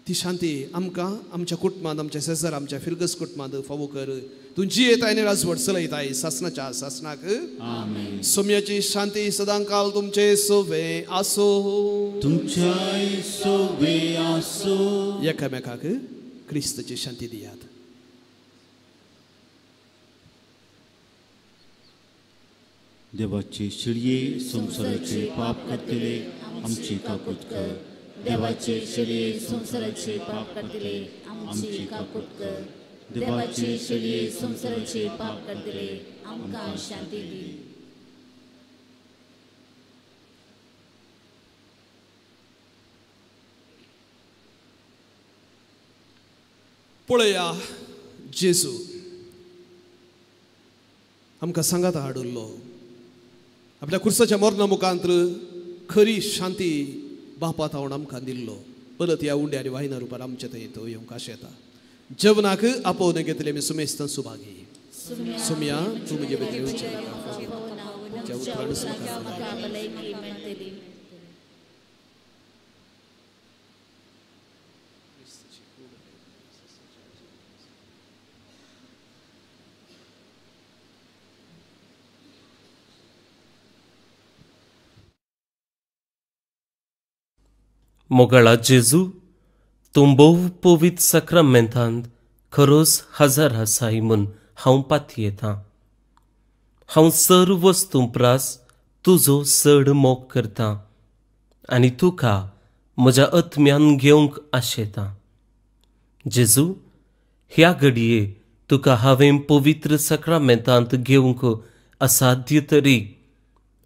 ती शांती आमकां आमच्या कुटुंबांत आमच्या शेजार आमच्या फिरगस कुटुंबांत फावो कर तूं जी येताय आनी राजवट चलयताय सासनाच्या सासनाक सोम्याची शांती सदां काल तुमचे सोवे आसो तुमच्याय सोवे आसो एकामेकाक क्रिस्ताची शांती दियात देवाचे शिळये संसाराचे पाप करतले आमची काकूट कर देवाचे शिळये संसाराचे पाप करतले आमची काकूट कर देवाचे शिळये संसाराचे पाप करतले आमकां शांती दी पळया जेजू आमकां सांगाता हाडुल्लो आपल्या कुर्साच्या मरणा मुखांत खरी शांती बापा तावण आमकां दिल्लो परत ह्या उंड्यारी वाहिना रुपार आमचे थंय तो येवंक आशेता जेवणाक आपोवन घेतले आमी सुमेस्तां सुभागी सुमया तूं म्हजे भितर मोगळा जेजू तूं भोव पवित्र सक्रामेंतांत खरोच हजर आसाय म्हूण हांव पातयेतां हांव सर्व वस्तू प्रास तुजो चड मोग करतां आनी तुका म्हज्या आत्म्यान घेवंक आशेतां जेजू ह्या घडये तुका हांवें पवित्र सक्रामेंतांत घेवंक असाध्य तरी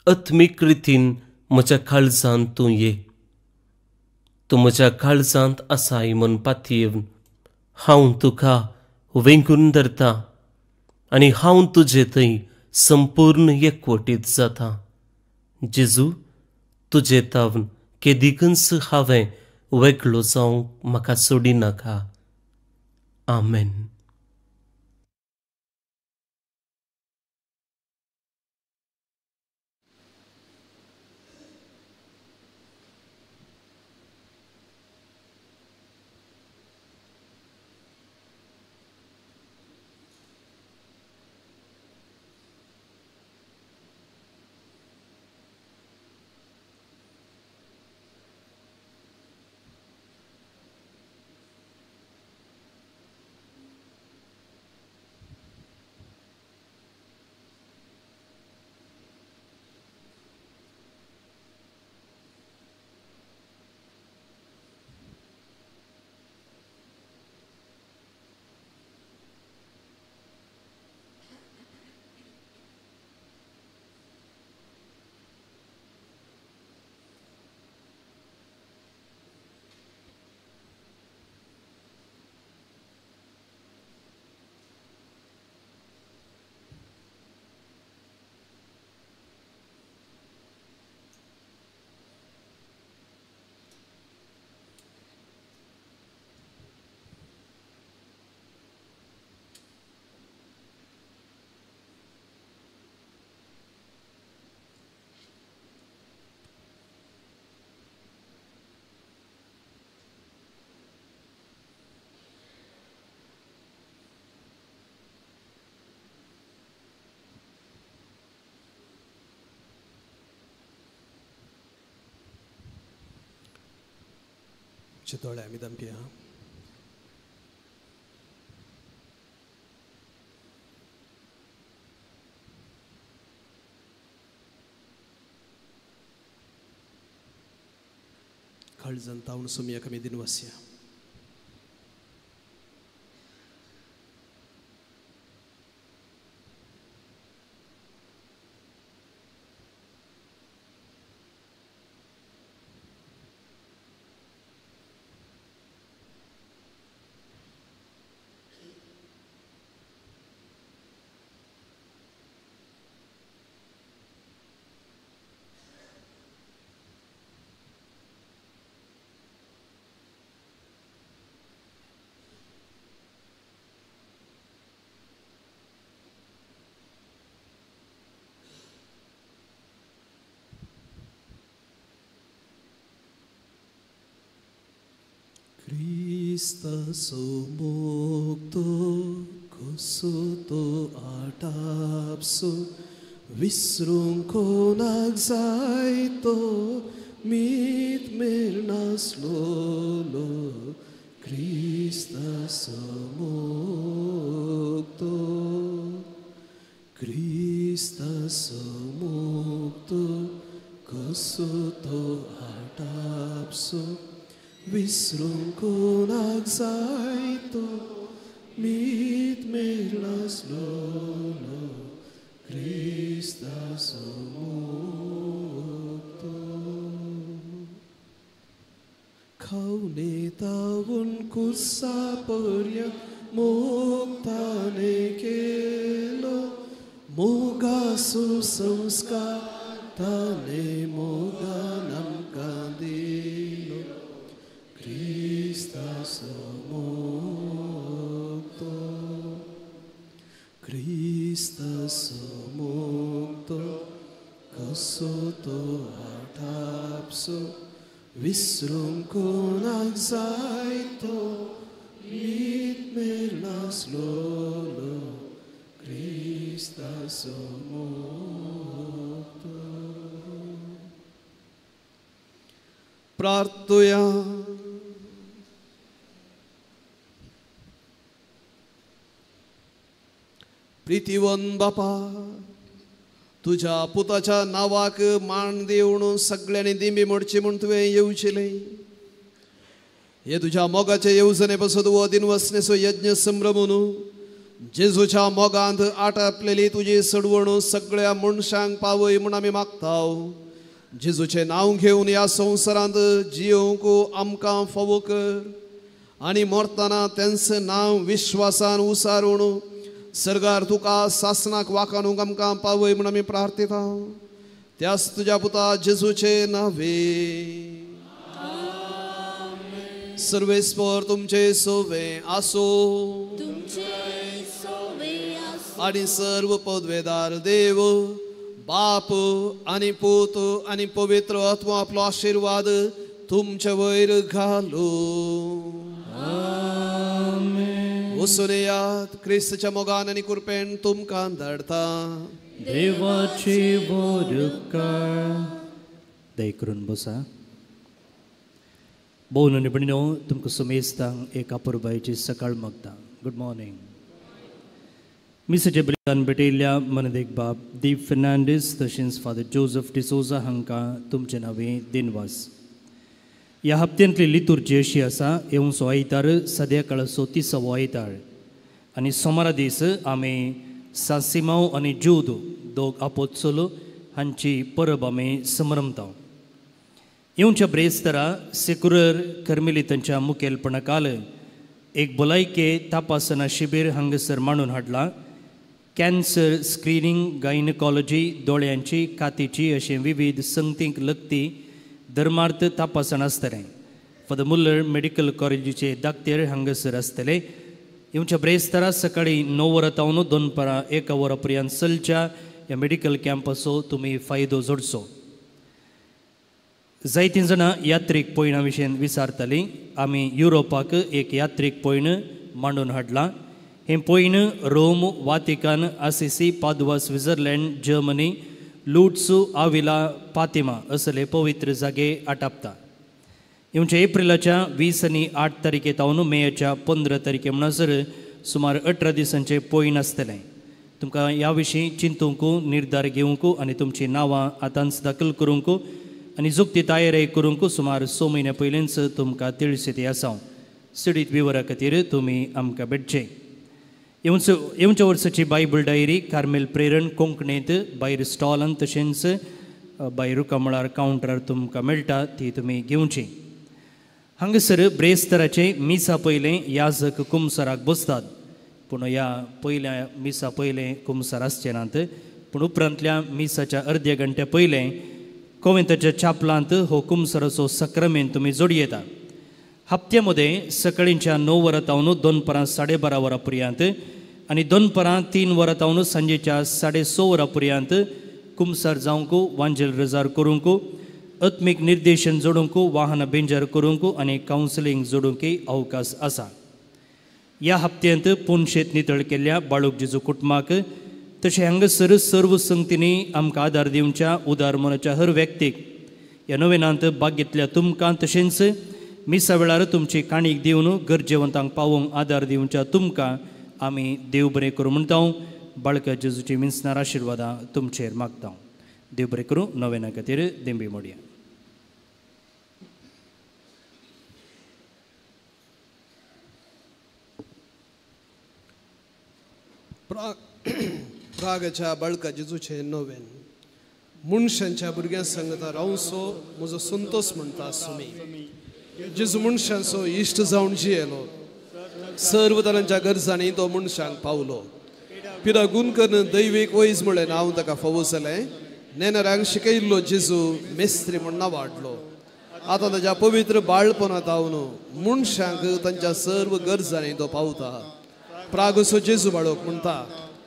आत्मीक रितीन म्हज्या काळजांत तूं ये. तूं म्हज्या काळजांत आसाय म्हूण पातयेवन हांव तुका वेंगून धरतां आनी हांव तुजे थंय संपूर्ण एकवटीत जाता. जेजू, तुजे तावन केदीकच हांवें वेगळो जावंक म्हाका सोडिनाका. आमेन. दोळे आमी धांपया. काळजांत तावन सुमयाक आमी दिनवासया. Cristo mukto kusuto atapso visrung konak zaito mit mirnas lolo Cristo mukto kusuto atapso visrung konak zaito mit mirnas lolo Christus mukto kaune tawun kusaporya muktane kelo moga susamskar tane moga namkandilo Christus mukto kusuto atapso visrung konak zaito mit mirnas lolo Christus mukto. प्रार्थया प्रीतिवन बापा तुझ्या पुताच्या नावाक मान देवून सगळ्यांनी दिंबी मोडची म्हूण तुवें येवचिलें हे तुझ्या मोगाचे येवजणे पासून वो दिनवसनेचो यज्ञ संभ्रमून जेजूच्या मोगांत आटापलेली तुजी सडवण सगळ्या मनशांक पावय म्हूण आमी मागताव जेजूचे नाव घेवन ह्या संवसारांत जियोंक आमकां फावो कर आनी मरतना तेंचं नाव विश्वासान उसारून सर्गार तुका सासनाक वाकानूक आमकां पावय म्हूण आमी प्रार्थिता त्याच तुज्या पुता जेजूचे नावे सर्वेस्पर तुमचे सोवे आसो आनी सर्व पदवेदार देव बाप आनी पूत आनी पवित्र आत्मा आपलो आशीर्वाद तुमच्या वयर घालो वचून येयात क्रिस्ताच्या मोगान आनी कृपेन तुमकां धाडता देवाची उपकार दय करून बसा भोवन आनी भयणीनो तुमकां सुमेस्तांक एक अपुरबायेची सकाळ मागता गुड मॉर्निंग मिसाच्या बलिदान भेटयल्ल्या मनदेक बाब दीप फर्नांडीस तशेंच फादर जोझफ डिसोजा हांकां तुमचे नांवे दिनवास ह्या हप्त्यांतली लितुर्जी अशी आसा येवचो आयतार सद्याकाळचो 30वो आयतार आनी सोमारा दीस आमी सासिमांव आनी जूद दोग आपोत्सोल हांची परब आमी समरमता येवच्या ब्रेस्तारा सेक्युलर कर्मेलितांच्या मुखेलपणाखाल एक भलायके तपासना शिबीर हांगासर मांडून हाडला कॅन्सर स्क्रीनिंग गायनकॉलॉजी दोळ्यांची कातीची अशें विविध संगतींक लगती धर्मार्थ तपासण आसतलें फादर मुल्लर मेडिकल कॉलेजीचे दाक्तेर हांगासर आसतले येवच्या ब्रेस्तारा सकाळी 9 वरां तावन 1 वरां पर्यंत चलच्या ह्या मेडिकल कॅम्पाचो तुमी फायदो जोडचो जायतीं जाणां यात्रेक पयणा विशयी विचारतालीं आमी युरोपाक एक यात्रेक पयण मांडून हाडलां हें पयण Rome Vatican Assisi Padua Switzerland Germany लुट्स आविला फातिमा असले पवित्र जागे आटापता येवच्या एप्रिलाच्या 20 आनी 8 तारखे तावन मेच्या 15 तारखे म्हणसर सुमार 18 दिसांचे पयण आसतलें तुमकां ह्या विशीं चिंतूंक निर्धार घेवंक आनी तुमचीं नांवां आतांच दाखल करूंक आनी जुक्ती तयारी करूंक सुमार 6 म्हयन्या पयलींच तुमकां तिळसिती आसा सिडीत विवरा खातीर तुमी आमकां भेटचे येवच्या वर्साची बायबल डायरी कार्मेल प्रेरण कोंकणींत भायर स्टॉलांत तशेंच भायर कमळार कावंटरार तुमकां मेळटा ती तुमी घेवची हांगासर ब्रेस्ताराचे मिसा पयलें याजक कुमसाराक बसतात पूण ह्या पयल्या मिसा पयलें कुमसार आसचे नात पूण उपरांतल्या मिसाच्या अर्द्या घंट्या पयलें कोवेंताच्या चापलांत हो कुमसाराचो सक्रामेंत तुमी जोडी येता हप्त्यामध्ये सकाळींच्या 9 वरां तावन 2 12:30 वरां पर्यंत आनी 2 3 वरां तावन सांजेच्या 6:30 वरां पर्यंत कुमसार जावंक वांजेल रजार करूंक आत्मीक निर्देशन जोडूंक वाहनां बेंजार करूंक आनी कावन्सिलींग जोडूंकय अवकाश आसा ह्या हप्त्यांत पुनशेत नितळ केल्ल्या बाळूक जेजू कुटुंबाक तशें हांगासर सर्व संगतींनी आमकां आदार दिवच्या उदार मनाच्या हर व्यक्तीक ह्या नोवेनांत भाग घेतल्या तुमकां तशेंच मिसा वेळार तुमची काणीक दिवन गरजेवंतांक पावोवंक आदार दिवच्या तुमकां आमी देव बरें करूं म्हणटा बाळका जेजूची मिन्सनार आशिर्वादां तुमचेर मागता देव बरें करूं नोवेना खातीर दिंबी मोडया प्रागाच्या बाळका जेजूचे नोवेन मनशांच्या भुरग्यां सांगता रावसो म्हजो संतोष म्हणटा सुमी जेजू मनशांचो इश्ट जावन जियेलो सर्व तरांच्या गरजांनी तो मनशांक पावलो पिरा गुणकर्न दैवीक वैज म्हळें हांव ताका फावो जालें नेनरांक शिकयल्लो जेजू मेस्त्री म्हण नांवाडलो आतां ताच्या पवित्र बाळपणांत तावन मनशांक तांच्या सर्व गरजांनी तो पावता प्रागसो जेजू बाळोक म्हणटा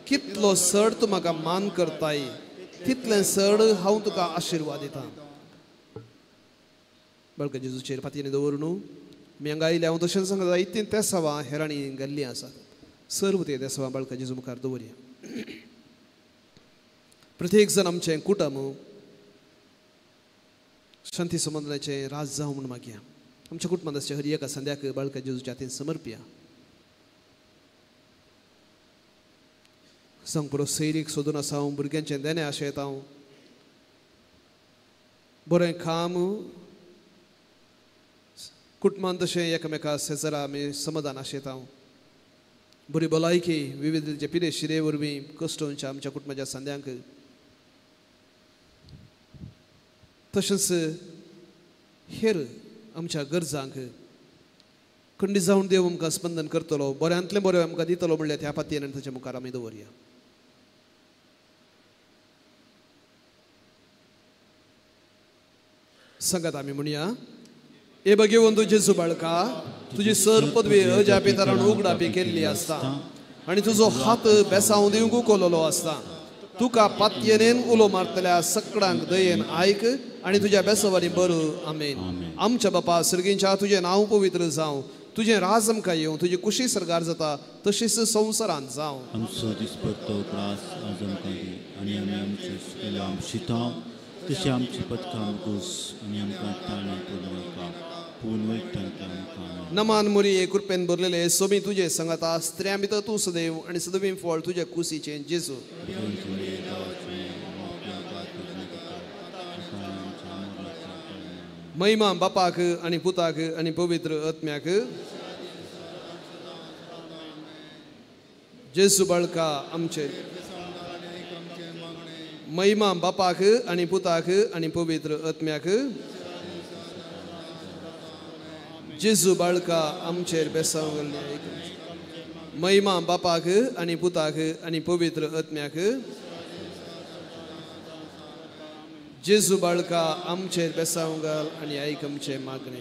कितलो चड तूं म्हाका मान करताय तितलें चड हांव तुका आशिर्वाद दितां बाळका जेजूचेर फातीन दवरून मी हांगा आयले हांव तशें सांगता इतलीं तेसावां हेरांनी घाल्लीं आसात सर्व ते तेसावां बाळका जेजू मुखार दवरया प्रत्येक जण आमचें कुटुंब शांती संबंधाचें राज जावं म्हूण मागया आमच्या कुटुंबाचे हर एका संध्याक बाळका जेजूच्या हातीन समर्पया सांग पुरो सैरीक सोदून आसा हांव भुरग्यांचें देणें आशयता हांव बरें काम कुटुंबान तशें एकामेका शेजारा आमी समाधान आशयता हांव बरी भलायकी विविध पिरे शिरे वरवीं कश्टोवच्या आमच्या कुटुंबाच्या संद्यांक तशेंच हेर आमच्या गरजांक खंडी जावन देव आमकां स्पंदन करतलो, बऱ्यांतलें बरें आमकां दितलो म्हणल्यार ह्या पातयेन आनी ताच्या मुखार आमी दवरया. सांगात आमी म्हणया, हे भगवंतू जेजू बाळका, तुजी सर पदवी अजा पितरान उगडापी केल्ली आसता आनी तुजो हात बेसांव दिवंक उखललो आसता. तुका पातयेन उलो मारतल्या सगळ्यांक दयेन आयक आनी तुज्या बेसवारी बर. आमेन. आमच्या बापा सर्गींच्या तुजें नांव पवित्र जावं, तुजें राज आमकां येवं, तुजी कुशी सरकार जाता तशीच संवसारांत जावं. आमचो दिसपट्टो त्रास आज आमकां दी आनी आमी आमचे सुकेला शिताव तशें आमची पथकां घुस आनी आमकां ताळ्या पडूं नाका पूण वैतांतल्यान आमकां. नमान मुरी हे कृपेन भरलेले सोमी तुजे संगता स्त्रियां भितर तूं सदैव आनी सदैव फळ तुज्या कुशीचें जेजू. महिमा बापाक आनी पुताक आनी पवित्र आत्म्याक. जेजू बाळका आमचे. महिमा बापाक आनी पुताक आनी पवित्र आत्म्याक. जेजू बाळका आमचेर बेसांव घाल्ले. महिमा बापाक आनी पुताक आनी पवित्र आत्म्याक. जेजू बाळका आमचेर बेसांव घाल आनी आयक आमचे मागणे.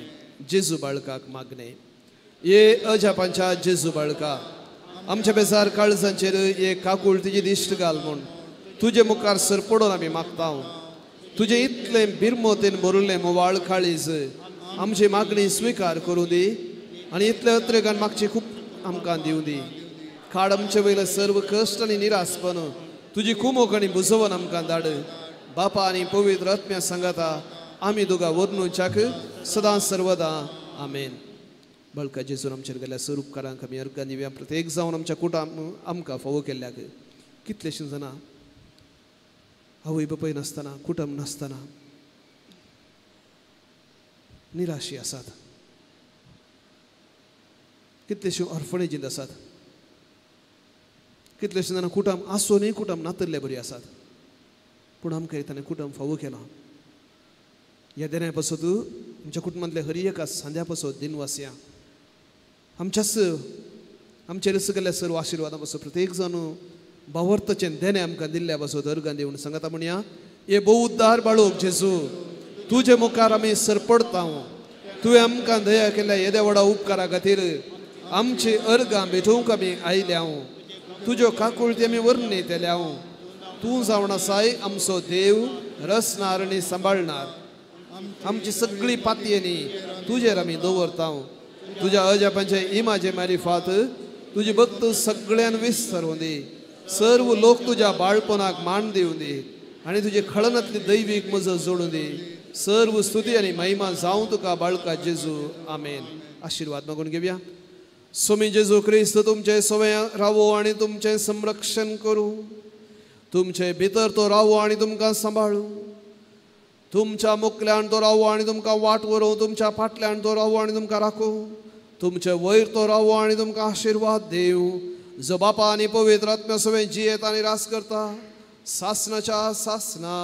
जेजू बाळकाक मागणे. ये अजापांच्या जेजू बाळका, आमच्या बेजार काळजांचेर एक काकूळ तुजी दिश्ट घाल म्हूण तुजे मुखार सर पडून आमी मागता. तुजें इतलें बिरमोतेन भरिल्लें मोवाळ काळीज आमची मागणी स्विकार करूं दी आनी इतले अत्रेकान मागची खूब आमकां दिवं दी. काड आमचे वयले सर्व कश्ट आनी निरासपण तुजी कुमोक आनी बुजवण आमकां धाड. बापा आनी पवित्र आत्म्या सांगाता आमी दोगां वर्णुच्याक सदां सर्वदा. आमेन. बळका जेजून आमचेर गेल्या सर उपकारांक आमी अर्गां दिवया. प्रत्येक जावन आमच्या कुटांब आमकां फावो केल्ल्याक कितलेशीं जाणां आवय बापूय नासतना, कुटुंब नासतना निराशी आसात. कितलेश्यो ऑर्फनेजींत आसात. कितलेशे जाणां कुटुंब आसूनय कुटुंब नातल्ले बरी आसात. पूण आमकां ताणें कुटुंब फावो केलो. ह्या देण्या पासून आमच्या कुटुंबांतल्या हर एका सांद्या पासून दिनवासिया आमचेर गेल्ल्या सर्व आशिर्वादा पासून प्रत्येक जाण भावार्थाचें देणें आमकां दिल्ल्या पासून अर्गां दिवन सांगाता म्हणया, हे भोव उद्दार बाळोक जेजू, तुजे मुखार आमी सरपडता. तुवें आमकां दया केल्या येद्या व्हडा उपकारा खातीर आमची अर्गां भेटोवंक आमी आयल्या. तुज्यो काकुळटी आमी वर्णयतल्या. तूं जावन आसाय आमचो देव, रचणार आनी सांबाळणार. आमची सगळी पातयेनी तुजेर आमी दवरता. तुज्या अजापांचे इमाचे मारिफात तुजी भक्त सगळ्यान विस्तारूं दी. सर्व लोक तुज्या बाळपणाक मान दिवं दी आनी तुजे खळनांतली दैवीक मजत जोडूं दी. सर्व स्तुती आनी महिमा जावं तुका बाळका जेजू. आमेन. आशिर्वाद मागून घेवया. स्वामी जेजू क्रिस्त तुमचे सवय रावो आनी तुमचें संरक्षण करूं. तुमचे भितर तो रावो आनी तुमकां सांबाळूं. तुमच्या मुखल्यान तो रावो आनी तुमकां वाट व्हरूं. तुमच्या फाटल्यान तो रावो आनी तुमकां राखूं. तुमचे वयर तो रावो आनी तुमकां आशिर्वाद दिवं. जो बापा आनी पवित्र आत्म्या सवय जियेत आनी रास करता सासनाच्या सासना.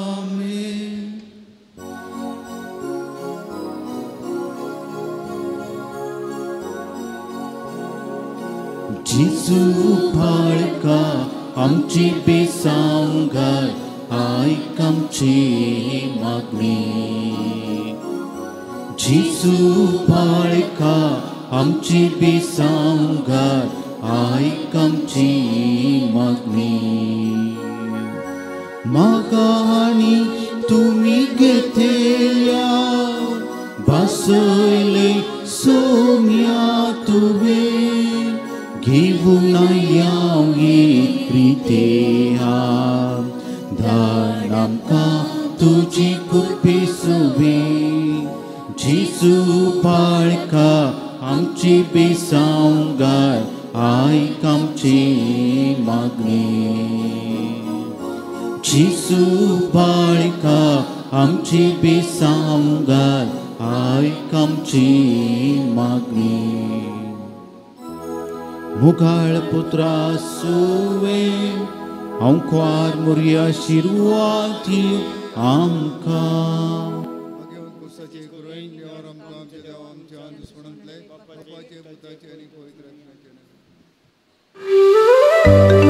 आमेन. जेजू बाळका आमची बेसांव घाल आयक आमची मागणी. जेजू बाळका आमची बेसांव घाल आयक आमची मागणी. मागा आनी तुमी घेतल्या बासयले सोम्या तुवें घेवून या रितेहा. धाड आमकां तुजी कृपे सोबे. जेजू बाळका आमची बेसांव घाल आयक आमची मागणी. जेजू बाळका आमची बेसांव घाल आयक आमची मागणी. मुगाळ पुत्रा सुवे हांव ख्वार मोरया आशिर्वाद दियो आमकां. कुसाचे कुरवैन देवार आमकां आमच्या देवा आमच्या दुस्मणांतले बापाचे पुताचे आनी पवित्र आत्म्याचे नांवान.